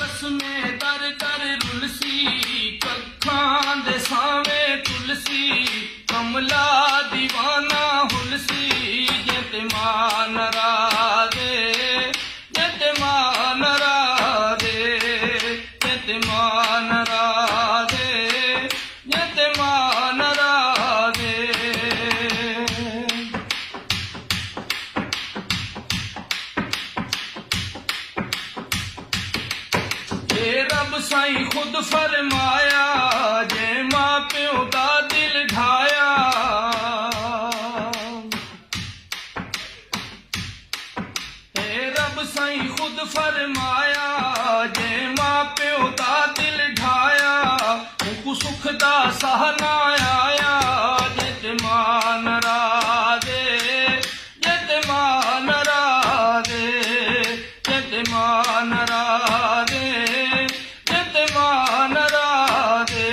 कसमें दर दर रुलसी, कखां दे सावे तुलसी, कमला दीवाना हुलसी, जत मान राधे, जत मान राधे, जत मान राधे, जत मान राधे। ये रब साईं खुद फरमाया, जे मां प्यो दा दिल ढाया। ये रब साईं खुद फरमाया, जे मां प्यो दा दिल ढाया, उनको सुख दा सहना आया, जत मान राधे, जत मान राधे, जत मान राधे, जत मान राधे।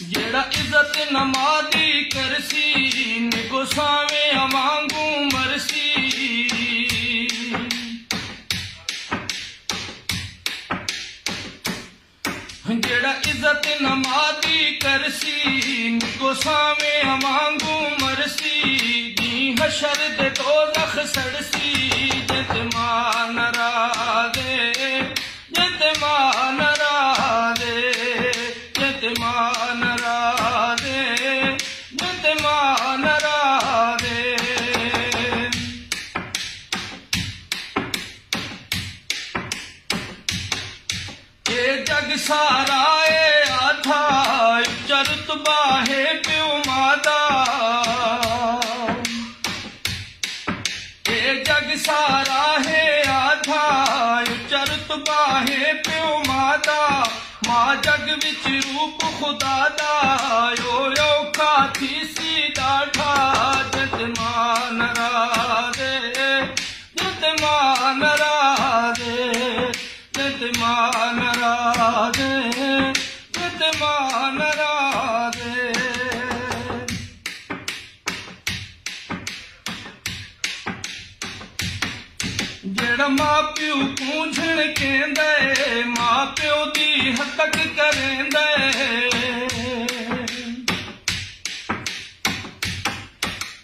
जेड़ा इज्जत नमादी करसी, निगो सावे अवांगू मरसी। जेड़ा इज्जत नमादी करसी, निगो सावे अवांगू मरसी, दी हशर दे दोज़ख सड़सी, जत मान राधे, जत मान राधे, जत मान राधे, जत मान राधे। ये जग सारा ए आधा, चरत बाहे प्यो मादा। ये जग सारा है आधा, चरत बाहे प्यो मादा। मां जग विच रूप खुदा दा, यो खाती सी डाठा, जत मान राधे, जत मान राधे, जत मान राधे, जत मान राधे। जेड़ा मां प्यो पूंझण केंदे, मां प्यो दी हतक करेंदे।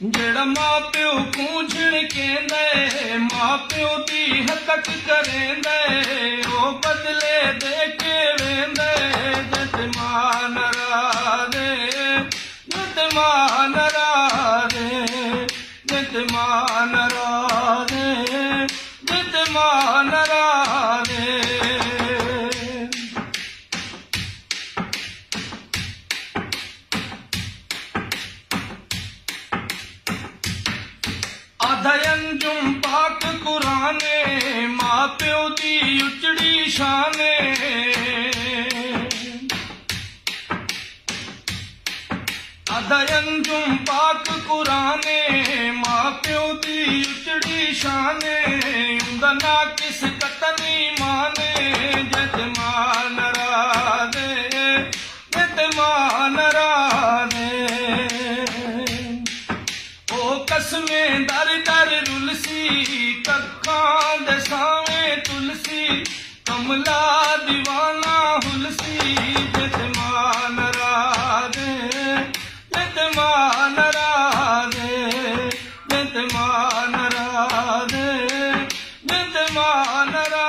जेड़ा मां प्यो पूंझण केंदे, मां प्यो दी हतक करेंदे, ओ बदले दे के वेंदे, जत मान राधे, जत मान राधे, जत मान राधे, जत मान राधे। आधा अंजुम पाक कुराने, मां प्यो दी उचड़ी शाने। आधा अंजुम पाक कुराने, मां प्यो दी उचड़ी शाने, उंदा ना किस कतनी माने, जत मान राधे, जत मान राधे। ओ कसमें दर दर रुलसी, कखां दे सावे तुलसी, कमला दीवाना हुलसी, जत मान राधे, जत मान राधे, जत मान राधे, जत मान राधे।